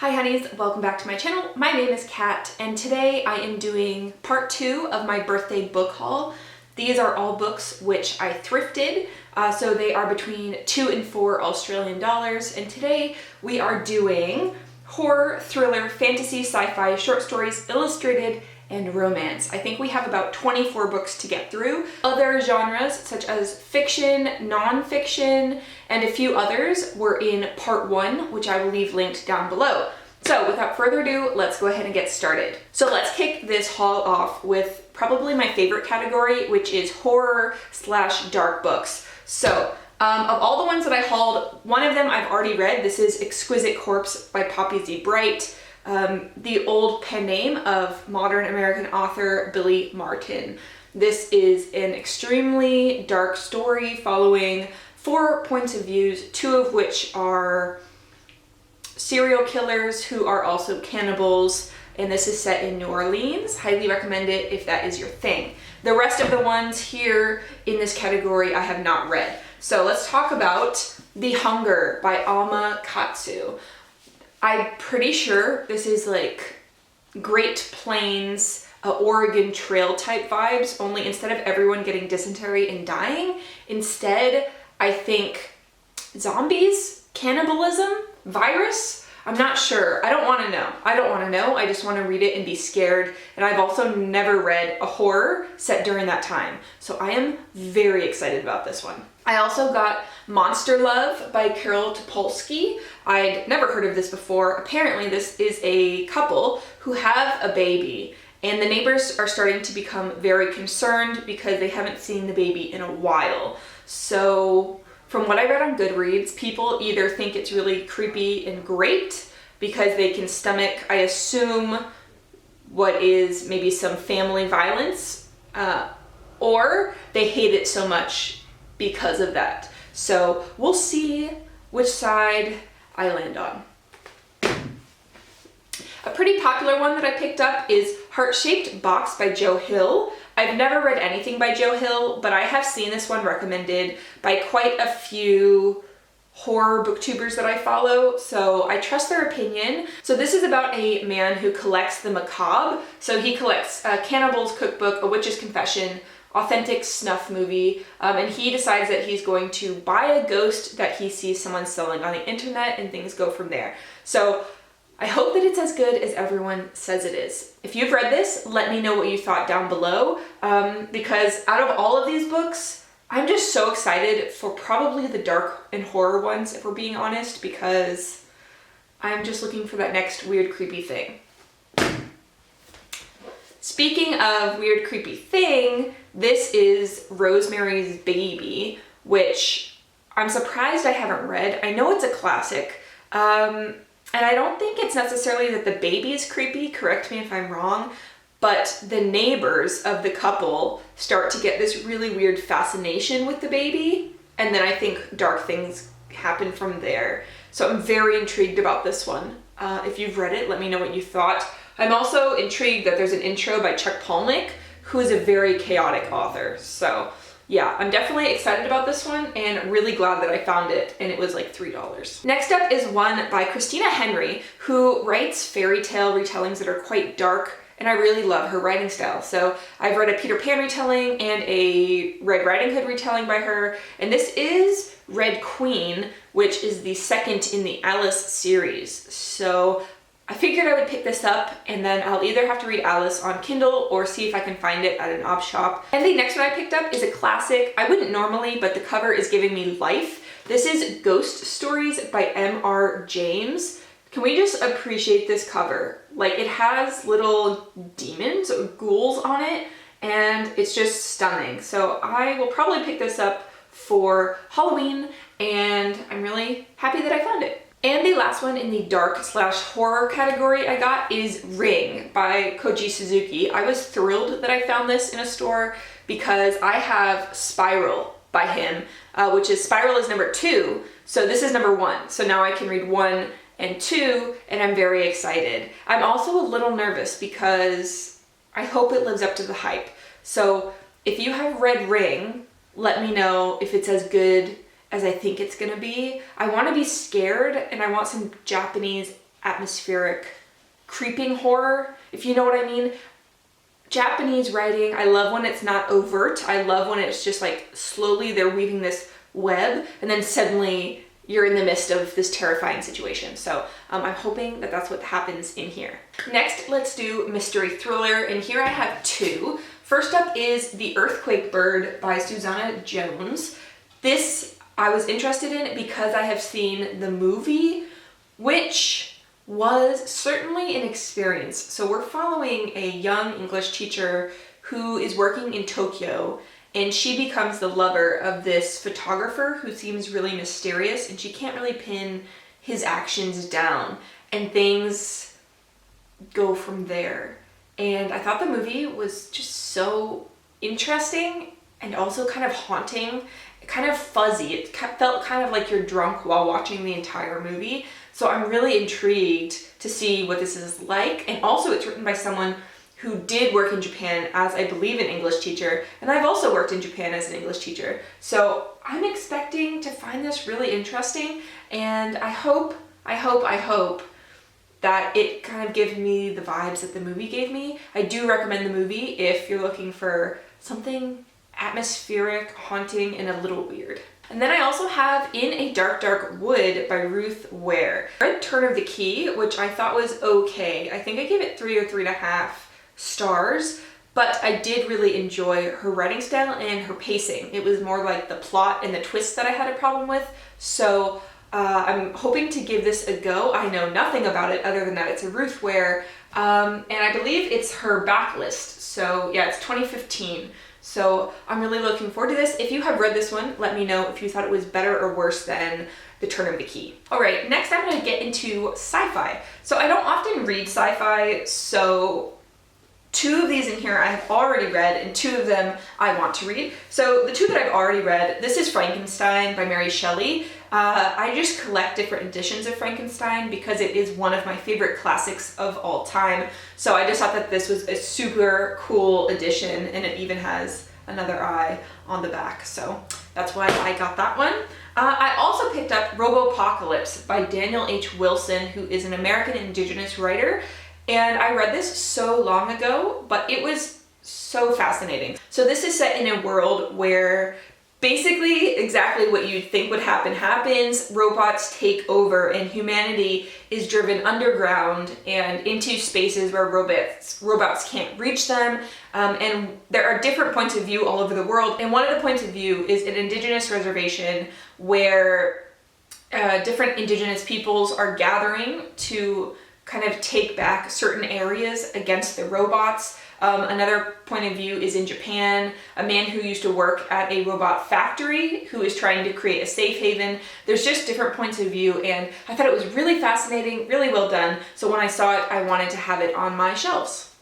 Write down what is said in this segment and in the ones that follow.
Hi honeys, welcome back to my channel. My name is Kat and today I am doing part 2 of my birthday book haul. These are all books which I thrifted, so they are between $2 and $4 Australian dollars, and today we are doing horror, thriller, fantasy, sci-fi, short stories, illustrated, and romance. I think we have about 24 books to get through. Other genres such as fiction, non-fiction, and a few others were in part 1, which I will leave linked down below. So without further ado, let's go ahead and get started. So let's kick this haul off with probably my favorite category, which is horror / dark books. So of all the ones that I hauled, one of them I've already read. This is Exquisite Corpse by Poppy Z. Bright. The old pen name of modern American author Billy Martin. This is an extremely dark story following 4 points of views, 2 of which are serial killers who are also cannibals, and this is set in New Orleans. Highly recommend it if that is your thing. The rest of the ones here in this category I have not read. So let's talk about The Hunger by Alma Katsu. I'm pretty sure this is like Great Plains, Oregon Trail type vibes, only instead of everyone getting dysentery and dying, instead I think zombies, cannibalism, virus. I'm not sure. I don't want to know. I just want to read it and be scared. And I've also never read a horror set during that time. So I am very excited about this one. I also got Monster Love by Carol Topolsky. I'd never heard of this before. Apparently this is a couple who have a baby, and the neighbors are starting to become very concerned because they haven't seen the baby in a while. So from what I read on Goodreads, people either think it's really creepy and great because they can stomach, I assume, what is maybe some family violence, or they hate it so much because of that. So we'll see which side I land on. A pretty popular one that I picked up is Heart-Shaped Box by Joe Hill. I've never read anything by Joe Hill, but I have seen this one recommended by quite a few horror booktubers that I follow, so I trust their opinion. So this is about a man who collects the macabre. So he collects a Cannibal's Cookbook, A Witch's Confession, authentic snuff movie, and he decides that he's going to buy a ghost that he sees someone selling on the internet, and things go from there. So I hope that it's as good as everyone says it is. If you've read this, let me know what you thought down below, because out of all of these books, I'm just so excited for probably the dark and horror ones, if we're being honest, because I'm just looking for that next weird, creepy thing. Speaking of weird, creepy thing, this is Rosemary's Baby, which I'm surprised I haven't read. I know it's a classic, and I don't think it's necessarily that the baby is creepy, correct me if I'm wrong, but the neighbors of the couple start to get this really weird fascination with the baby, and then I think dark things happen from there. So I'm very intrigued about this one. If you've read it, let me know what you thought. I'm also intrigued that there's an intro by Chuck Palahniuk, who is a very chaotic author. So yeah, I'm definitely excited about this one and really glad that I found it, and it was like $3. Next up is one by Christina Henry, who writes fairy tale retellings that are quite dark, and I really love her writing style. So I've read a Peter Pan retelling and a Red Riding Hood retelling by her, and this is Red Queen, which is the second in the Alice series. So I figured I would pick this up, and then I'll either have to read Alice on Kindle or see if I can find it at an op shop. And the next one I picked up is a classic. I wouldn't normally, but the cover is giving me life. This is Ghost Stories by M.R. James. Can we just appreciate this cover? Like, it has little demons or ghouls on it, and it's just stunning. So I will probably pick this up for Halloween, and I'm really happy that I found it. And the last one in the dark / horror category I got is Ring by Koji Suzuki. I was thrilled that I found this in a store because I have Spiral by him, which is Spiral is number 2, so this is number 1. So now I can read 1 and 2, and I'm very excited. I'm also a little nervous because I hope it lives up to the hype. So if you have read Ring, let me know if it's as good as I think it's gonna be. I want to be scared, and I want some Japanese atmospheric creeping horror, if you know what I mean. Japanese writing, I love when it's not overt. I love when it's just like slowly they're weaving this web and then suddenly you're in the midst of this terrifying situation. So I'm hoping that that's what happens in here. Next, let's do mystery thriller, and here I have two. First up is The Earthquake Bird by Susanna Jones. This I was interested in because I have seen the movie, which was certainly an experience. So we're following a young English teacher who is working in Tokyo, and she becomes the lover of this photographer who seems really mysterious, and she can't really pin his actions down, and things go from there. And I thought the movie was just so interesting and also kind of haunting, kind of fuzzy. It felt kind of like you're drunk while watching the entire movie. So I'm really intrigued to see what this is like. And also it's written by someone who did work in Japan as, I believe, an English teacher. And I've also worked in Japan as an English teacher. So I'm expecting to find this really interesting. And I hope that it kind of gives me the vibes that the movie gave me. I do recommend the movie if you're looking for something atmospheric, haunting, and a little weird. And then I also have In a Dark, Dark Wood by Ruth Ware. I read Turn of the Key, which I thought was okay. I think I gave it 3 or 3.5 stars, but I did really enjoy her writing style and her pacing. It was more like the plot and the twists that I had a problem with. So I'm hoping to give this a go. I know nothing about it other than that it's a Ruth Ware, and I believe it's her backlist. So yeah, it's 2015. So I'm really looking forward to this. If you have read this one, let me know if you thought it was better or worse than The Turn of the Key. All right, next I'm gonna get into sci-fi. So I don't often read sci-fi, so 2 of these in here I have already read, and 2 of them I want to read. So the 2 that I've already read, this is Frankenstein by Mary Shelley. I just collect different editions of Frankenstein because it is one of my favorite classics of all time. So I just thought that this was a super cool edition, and it even has another eye on the back. So that's why I got that one. I also picked up Robopocalypse by Daniel H. Wilson, who is an American Indigenous writer. And I read this so long ago, but it was so fascinating. So this is set in a world where basically exactly what you'd think would happen happens. Robots take over and humanity is driven underground and into spaces where robots can't reach them. And there are different points of view all over the world. And one of the points of view is an indigenous reservation where different indigenous peoples are gathering to kind of take back certain areas against the robots. Another point of view is in Japan, a man who used to work at a robot factory who is trying to create a safe haven. There's just different points of view, and I thought it was really fascinating, really well done. So when I saw it, I wanted to have it on my shelves.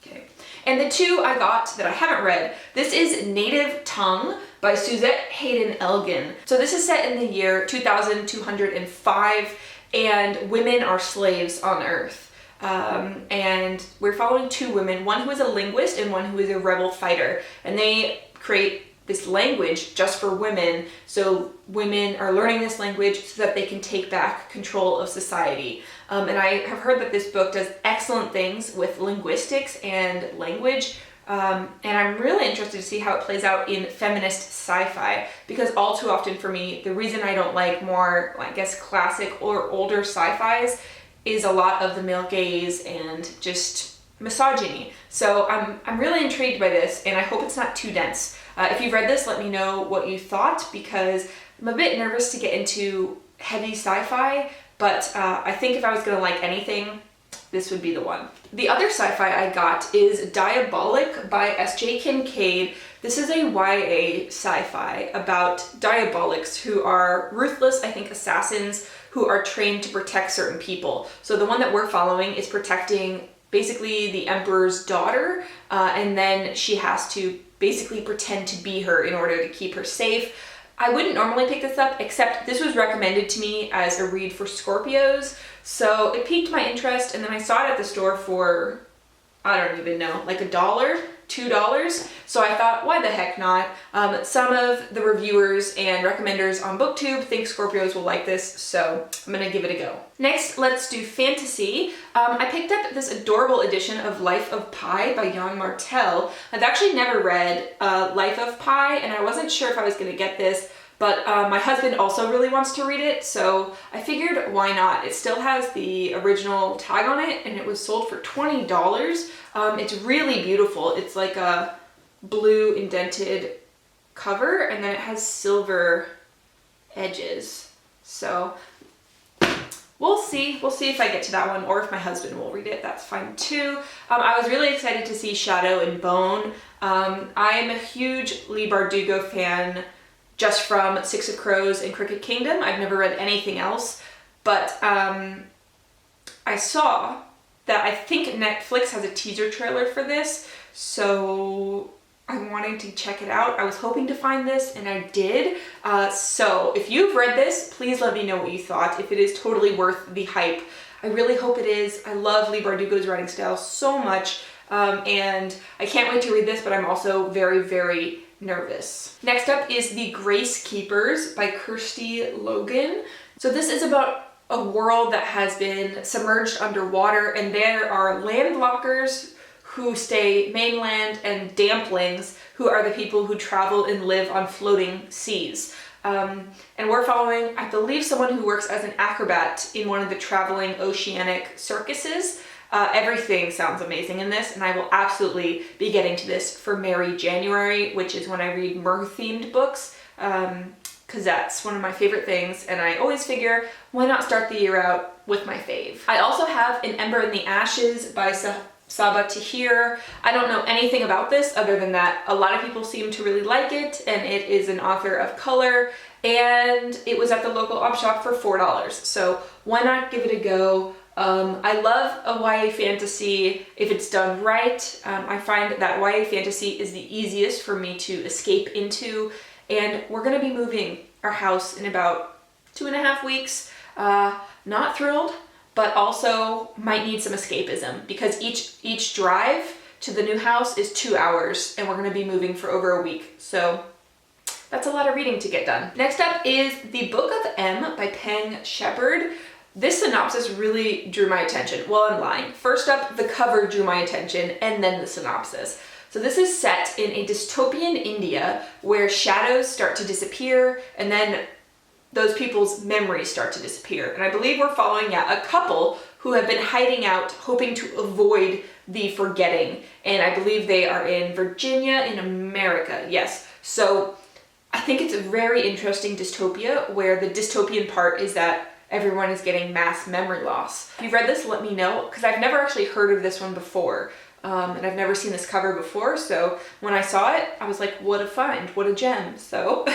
Okay. And the 2 I got that I haven't read, this is Native Tongue by Suzette Hayden Elgin. So this is set in the year 2205, and women are slaves on Earth. And we're following 2 women, one who is a linguist and one who is a rebel fighter. And they create this language just for women. So women are learning this language so that they can take back control of society. And I have heard that this book does excellent things with linguistics and language. And I'm really interested to see how it plays out in feminist sci-fi, because all too often for me, the reason I don't like more, I guess, classic or older sci-fis is a lot of the male gaze and just misogyny. So I'm really intrigued by this, and I hope it's not too dense. If you've read this, let me know what you thought, because I'm a bit nervous to get into heavy sci-fi, but I think if I was gonna like anything, this would be the one. The other sci-fi I got is Diabolic by S.J. Kincaid. This is a YA sci-fi about diabolics who are ruthless, I think, assassins who are trained to protect certain people. So the one that we're following is protecting basically the emperor's daughter, and then she has to basically pretend to be her in order to keep her safe. I wouldn't normally pick this up, except this was recommended to me as a read for Scorpios, so it piqued my interest, and then I saw it at the store for I don't even know, like $1, $2. So I thought, why the heck not? Some of the reviewers and recommenders on BookTube think Scorpios will like this, so I'm gonna give it a go. Next, let's do fantasy. I picked up this adorable edition of Life of Pi by Jan Martel. I've actually never read Life of Pi, and I wasn't sure if I was gonna get this, but my husband also really wants to read it, so I figured why not? It still has the original tag on it, and it was sold for $20. It's really beautiful. It's like a blue indented cover, and then it has silver edges. So we'll see. We'll see if I get to that one, or if my husband will read it. That's fine too. I was really excited to see Shadow and Bone. I am a huge Leigh Bardugo fan, just from Six of Crows and Cricket Kingdom. I've never read anything else, but I saw that I think Netflix has a teaser trailer for this, so I'm wanting to check it out. I was hoping to find this, and I did. So if you've read this, please let me know what you thought, if it is totally worth the hype. I really hope it is. I love Leigh Bardugo's writing style so much, and I can't wait to read this, but I'm also very, very nervous. Next up is The Grace Keepers by Kirsty Logan. So this is about a world that has been submerged underwater, and there are landlockers who stay mainland and damplings who are the people who travel and live on floating seas. And we're following, I believe, someone who works as an acrobat in one of the traveling oceanic circuses. Everything sounds amazing in this, and I will absolutely be getting to this for Merry January, which is when I read mer-themed books, because that's one of my favorite things, and I always figure, why not start the year out with my fave? I also have An Ember in the Ashes by Sabaa Tahir. I don't know anything about this other than that a lot of people seem to really like it, and it is an author of color, and it was at the local op shop for $4, so why not give it a go? I love a YA fantasy if it's done right. I find that YA fantasy is the easiest for me to escape into, and we're gonna be moving our house in about 2.5 weeks. Not thrilled, but also might need some escapism, because each drive to the new house is 2 hours, and we're gonna be moving for over a week. So that's a lot of reading to get done. Next up is The Book of M by Peng Shepherd. This synopsis really drew my attention. Well, I'm lying. First up, the cover drew my attention, and then the synopsis. So this is set in a dystopian India where shadows start to disappear, and then those people's memories start to disappear. And I believe we're following a couple who have been hiding out, hoping to avoid the forgetting. And I believe they are in Virginia in America, yes. So I think it's a very interesting dystopia where the dystopian part is that everyone is getting mass memory loss. If you've read this, let me know, because I've never actually heard of this one before. And I've never seen this cover before, so when I saw it, I was like, what a find, what a gem. So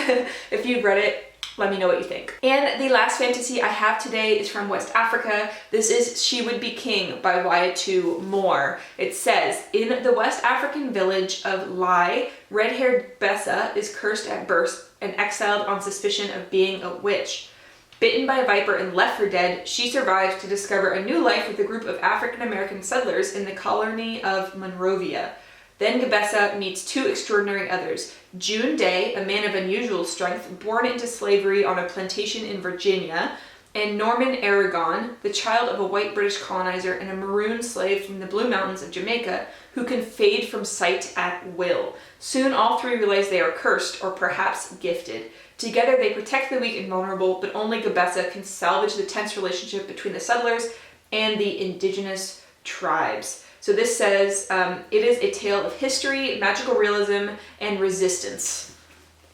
if you've read it, let me know what you think. And the last fantasy I have today is from West Africa. This is She Would Be King by Waitu Moore. It says, in the West African village of Lai, red-haired Bessa is cursed at birth and exiled on suspicion of being a witch. Bitten by a viper and left for dead, she survives to discover a new life with a group of African-American settlers in the colony of Monrovia. Then Gebessa meets two extraordinary others. June Day, a man of unusual strength, born into slavery on a plantation in Virginia, and Norman Aragon, the child of a white British colonizer and a maroon slave from the Blue Mountains of Jamaica, who can fade from sight at will. Soon all three realize they are cursed, or perhaps gifted. Together they protect the weak and vulnerable, but only Gebessa can salvage the tense relationship between the settlers and the indigenous tribes. So this says, it is a tale of history, magical realism, and resistance.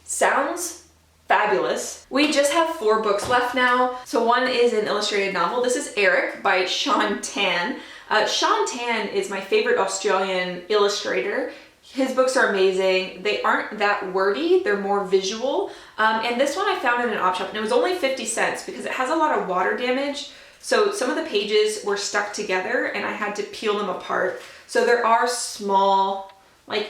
Sounds fabulous. We just have 4 books left now. So one is an illustrated novel. This is Eric by Sean Tan. Sean Tan is my favorite Australian illustrator. His books are amazing. They aren't that wordy, they're more visual. And this one I found in an op shop, and it was only 50 cents because it has a lot of water damage. So some of the pages were stuck together and I had to peel them apart. So there are small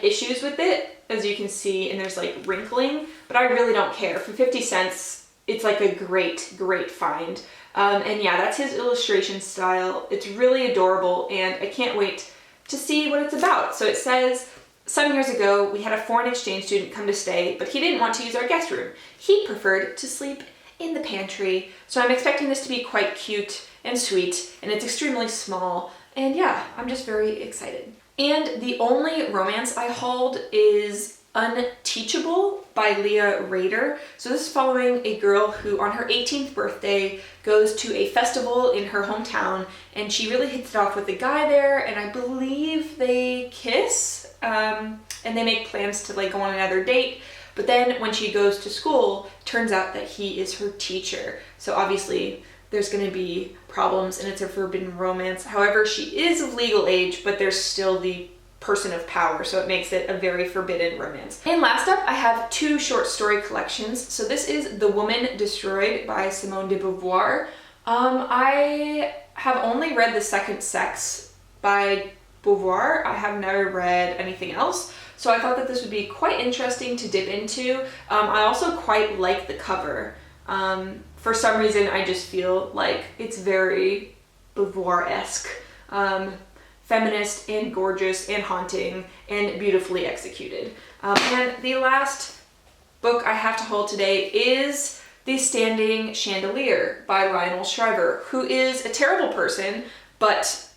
issues with it, as you can see, and there's wrinkling, but I really don't care. For 50 cents, it's a great find. And yeah, that's his illustration style. It's really adorable, and I can't wait to see what it's about. So it says, some years ago, we had a foreign exchange student come to stay, but he didn't want to use our guest room. He preferred to sleep in the pantry. So I'm expecting this to be quite cute and sweet, and it's extremely small. And yeah, I'm just very excited. And the only romance I hauled is Unteachable by Leah Rader. So this is following a girl who on her 18th birthday goes to a festival in her hometown, and she really hits it off with the guy there, and I believe they kiss, and they make plans to like go on another date. But then when she goes to school, turns out that he is her teacher. So obviously there's going to be problems, and it's a forbidden romance. However, she is of legal age, but there's still the person of power, so it makes it a very forbidden romance. And last up, I have two short story collections. So this is The Woman Destroyed by Simone de Beauvoir. I have only read The Second Sex by Beauvoir. I have never read anything else, so I thought that this would be quite interesting to dip into. I also quite like the cover. For some reason, I just feel like it's very Beauvoir-esque. Feminist and gorgeous and haunting and beautifully executed. And the last book I have to hold today is The Standing Chandelier by Lionel Shriver, who is a terrible person, but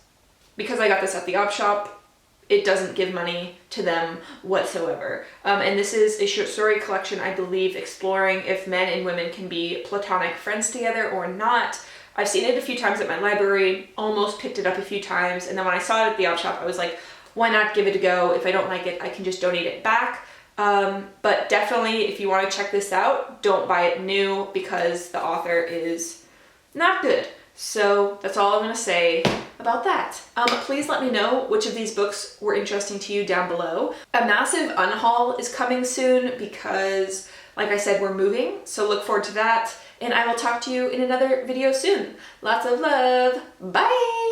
because I got this at the op shop, it doesn't give money to them whatsoever. And this is a short story collection, I believe, exploring if men and women can be platonic friends together or not. I've seen it a few times at my library, almost picked it up a few times, and then when I saw it at the op shop, I was like, why not give it a go? If I don't like it, I can just donate it back. But definitely, if you want to check this out, don't buy it new because the author is not good. So that's all I'm going to say about that. Please let me know which of these books were interesting to you down below. A massive unhaul is coming soon because, like I said, we're moving, so look forward to that. And I will talk to you in another video soon. Lots of love. Bye!